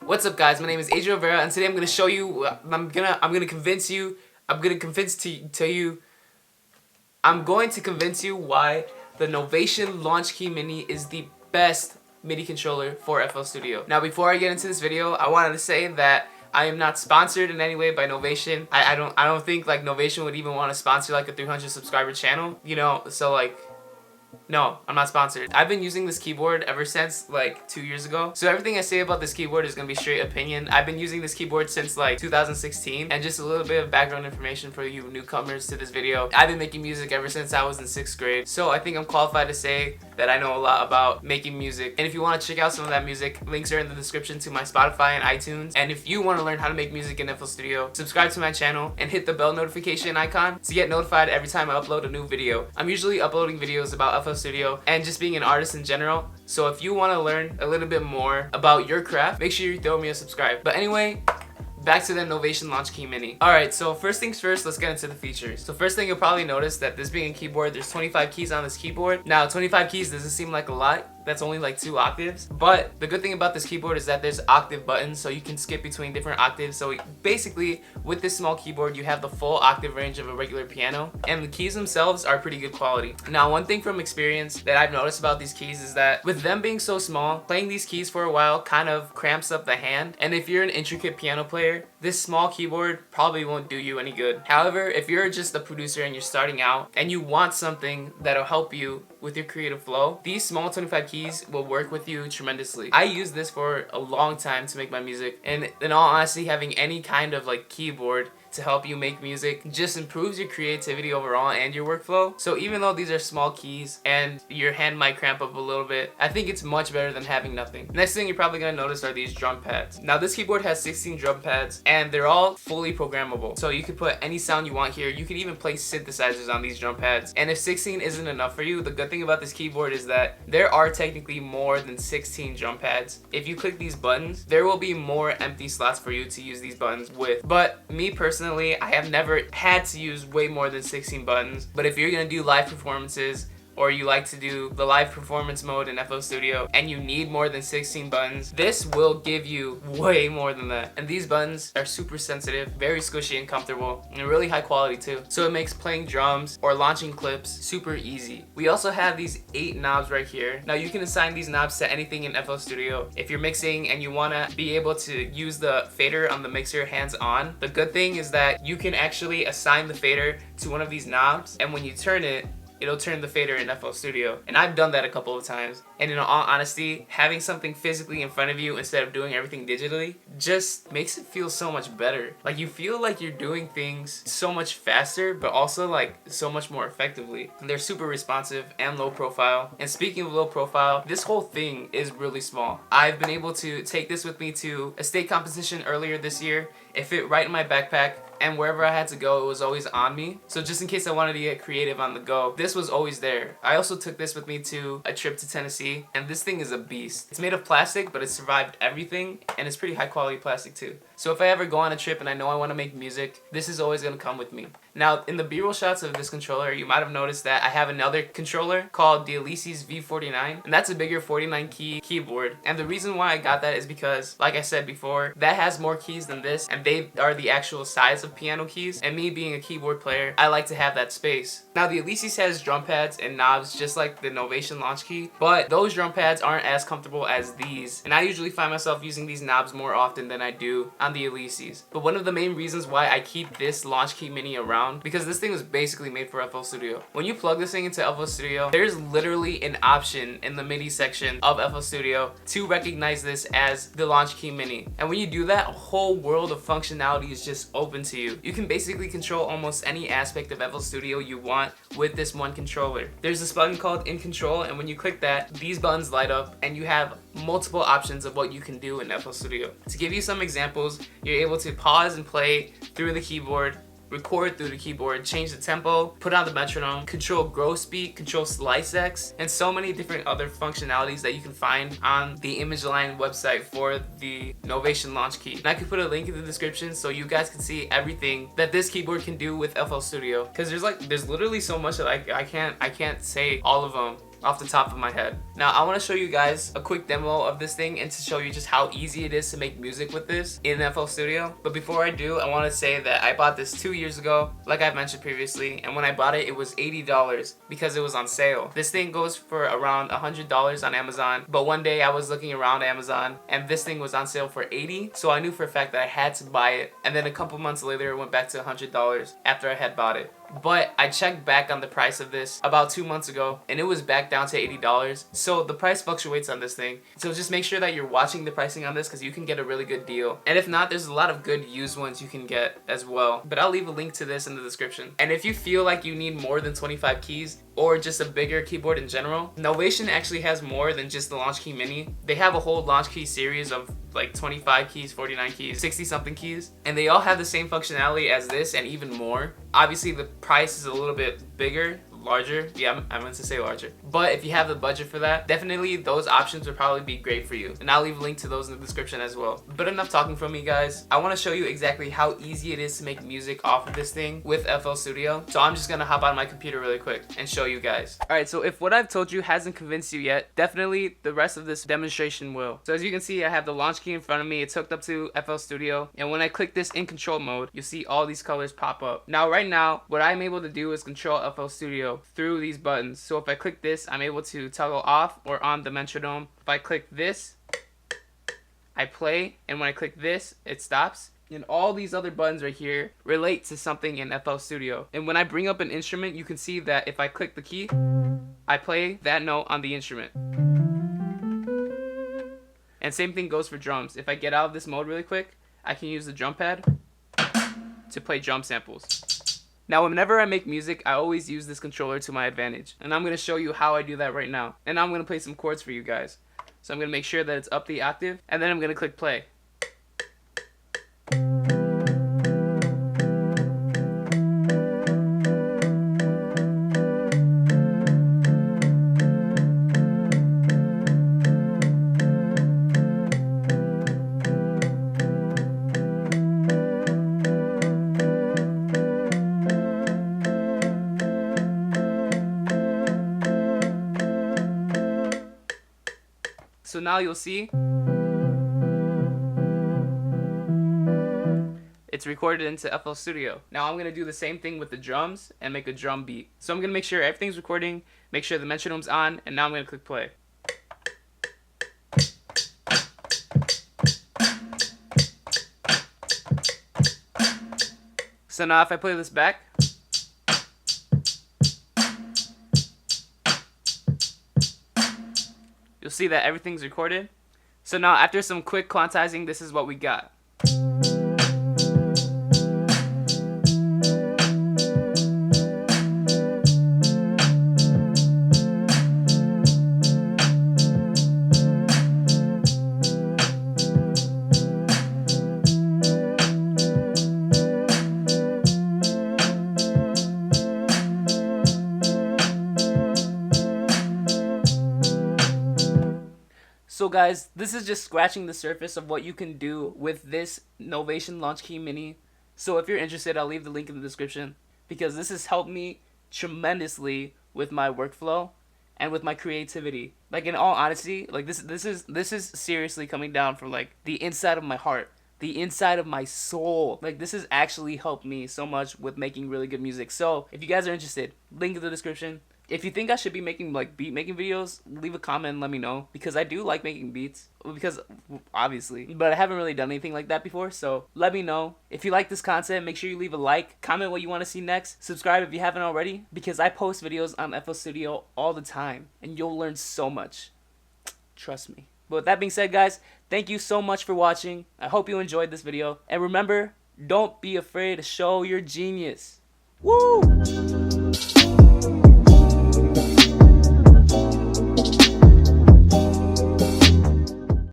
What's up, guys? My name is Adrian Rivera, and today I'm gonna show you. I'm going to convince you why the Novation Launchkey Mini is the best MIDI controller for FL Studio. Now, before I get into this video, I wanted to say that I am not sponsored in any way by Novation. I don't think like Novation would even want to sponsor like a 300 subscriber channel, you know. So like, no, I'm not sponsored. I've been using this keyboard ever since like 2 years ago. So everything I say about this keyboard is gonna be straight opinion. I've been using this keyboard since like 2016. And just a little bit of background information for you newcomers to this video. I've been making music ever since I was in 6th grade. So I think I'm qualified to say that I know a lot about making music. And if you want to check out some of that music, links are in the description to my Spotify and iTunes. And if you want to learn how to make music in FL Studio, subscribe to my channel and hit the bell notification icon to get notified every time I upload a new video. I'm usually uploading videos about FL Studio and just being an artist in general. So if you want to learn a little bit more about your craft, make sure you throw me a subscribe. But anyway, back to the Novation Launchkey Mini. Alright, so first things first, let's get into the features. So first thing, you'll probably notice that this being a keyboard, there's 25 keys on this keyboard. Now, 25 keys doesn't seem like a lot. That's only like 2 octaves. But the good thing about this keyboard is that there's octave buttons, so you can skip between different octaves. So basically, with this small keyboard, you have the full octave range of a regular piano. And the keys themselves are pretty good quality. Now, one thing from experience that I've noticed about these keys is that with them being so small, playing these keys for a while kind of cramps up the hand. And if you're an intricate piano player, this small keyboard probably won't do you any good. However, if you're just a producer and you're starting out and you want something that'll help you with your creative flow, these small 25 keys will work with you tremendously. I used this for a long time to make my music, and in all honesty, having any kind of like keyboard to help you make music just improves your creativity overall and your workflow. So even though these are small keys and your hand might cramp up a little bit, I think it's much better than having nothing. Next thing you're probably gonna notice are these drum pads. Now, this keyboard has 16 drum pads and they're all fully programmable. So you can put any sound you want here. You can even play synthesizers on these drum pads. And if 16 isn't enough for you, the good thing about this keyboard is that there are technically more than 16 drum pads. If you click these buttons, there will be more empty slots for you to use these buttons with. But me personally, I have never had to use way more than 16 buttons. But if you're gonna do live performances, or you like to do the live performance mode in FL Studio and you need more than 16 buttons, this will give you way more than that. And these buttons are super sensitive, very squishy and comfortable, and really high quality too. So it makes playing drums or launching clips super easy. We also have these 8 knobs right here. Now, you can assign these knobs to anything in FL Studio. If you're mixing and you wanna be able to use the fader on the mixer hands on, the good thing is that you can actually assign the fader to one of these knobs, and when you turn it, it'll turn the fader in FL Studio. And I've done that a couple of times. And in all honesty, having something physically in front of you instead of doing everything digitally just makes it feel so much better. Like, you feel like you're doing things so much faster, but also like so much more effectively. And they're super responsive and low profile. And speaking of low profile, this whole thing is really small. I've been able to take this with me to a state competition earlier this year. It fit right in my backpack, and wherever I had to go, it was always on me. So just in case I wanted to get creative on the go, this was always there. I also took this with me to a trip to Tennessee, and this thing is a beast. It's made of plastic, but it survived everything, and it's pretty high quality plastic too. So if I ever go on a trip and I know I want to make music, this is always gonna come with me. Now, in the B-roll shots of this controller, you might have noticed that I have another controller called the Alesis V49, and that's a bigger 49 key keyboard. And the reason why I got that is because, like I said before, that has more keys than this, and they are the actual size of piano keys. And me being a keyboard player, I like to have that space. Now, the Alesis has drum pads and knobs just like the Novation Launchkey, but those drum pads aren't as comfortable as these. And I usually find myself using these knobs more often than I do on the Alesis. But one of the main reasons why I keep this Launchkey Mini around, because this thing was basically made for FL Studio. When you plug this thing into FL Studio, there's literally an option in the MIDI section of FL Studio to recognize this as the Launchkey Mini. And when you do that, a whole world of functionality is just open to you. You can basically control almost any aspect of FL Studio you want with this one controller. There's this button called In Control, and when you click that, these buttons light up and you have multiple options of what you can do in FL Studio. To give you some examples, you're able to pause and play through the keyboard, record through the keyboard, change the tempo, put on the metronome, control growth speed, control slice X, and so many different other functionalities that you can find on the Image Line website for the Novation Launchkey. And I can put a link in the description so you guys can see everything that this keyboard can do with FL Studio. Because there's literally so much that I can't say all of them off the top of my head. Now I want to show you guys a quick demo of this thing and to show you just how easy it is to make music with this in FL Studio. But before I do, I want to say that I bought this 2 years ago, like I've mentioned previously, and when I bought it, it was $80 because it was on sale. This thing goes for around $100 on Amazon, but one day I was looking around Amazon and this thing was on sale for $80, so I knew for a fact that I had to buy it, and then a couple months later it went back to $100 after I had bought it. But I checked back on the price of this about 2 months ago and it was back down to $80. So the price fluctuates on this thing. So just make sure that you're watching the pricing on this because you can get a really good deal. And if not, there's a lot of good used ones you can get as well. But I'll leave a link to this in the description. And if you feel like you need more than 25 keys or just a bigger keyboard in general, Novation actually has more than just the Launchkey Mini. They have a whole Launchkey series of like 25 keys, 49 keys, 60 something keys, and they all have the same functionality as this and even more. Obviously the price is a little bit bigger, larger. Yeah, I meant to say larger. But if you have the budget for that, definitely those options would probably be great for you. And I'll leave a link to those in the description as well. But enough talking from me, guys. I want to show you exactly how easy it is to make music off of this thing with FL Studio. So I'm just going to hop on my computer really quick and show you guys. Alright, so if what I've told you hasn't convinced you yet, definitely the rest of this demonstration will. So as you can see, I have the launch key in front of me. It's hooked up to FL Studio. And when I click this in control mode, you'll see all these colors pop up. Now, right now, what I'm able to do is control FL Studio through these buttons. So if I click this, I'm able to toggle off or on the metronome. If I click this, I play, and when I click this, it stops. And all these other buttons right here relate to something in FL Studio. And when I bring up an instrument, you can see that if I click the key, I play that note on the instrument. And same thing goes for drums. If I get out of this mode really quick, I can use the drum pad to play drum samples. Now, whenever I make music, I always use this controller to my advantage. And I'm going to show you how I do that right now. And I'm going to play some chords for you guys. So I'm going to make sure that it's up the octave. And then I'm going to click play. So now you'll see it's recorded into FL Studio. Now I'm going to do the same thing with the drums and make a drum beat. So I'm going to make sure everything's recording, make sure the metronome's on, and now I'm going to click play. So now if I play this back, you'll see that everything's recorded. So now after some quick quantizing, this is what we got. So guys, this is just scratching the surface of what you can do with this Novation Launchkey Mini. So if you're interested, I'll leave the link in the description because this has helped me tremendously with my workflow and with my creativity. Like, in all honesty, like this is seriously coming down from like the inside of my heart, the inside of my soul. Like, this has actually helped me so much with making really good music. So if you guys are interested, link in the description. If you think I should be making like beat making videos, leave a comment and let me know, because I do like making beats, because obviously, but I haven't really done anything like that before. So let me know. If you like this content, make sure you leave a like, comment what you want to see next, subscribe if you haven't already, because I post videos on FL Studio all the time and you'll learn so much. Trust me. But with that being said, guys, thank you so much for watching. I hope you enjoyed this video, and remember, don't be afraid to show your genius. Woo!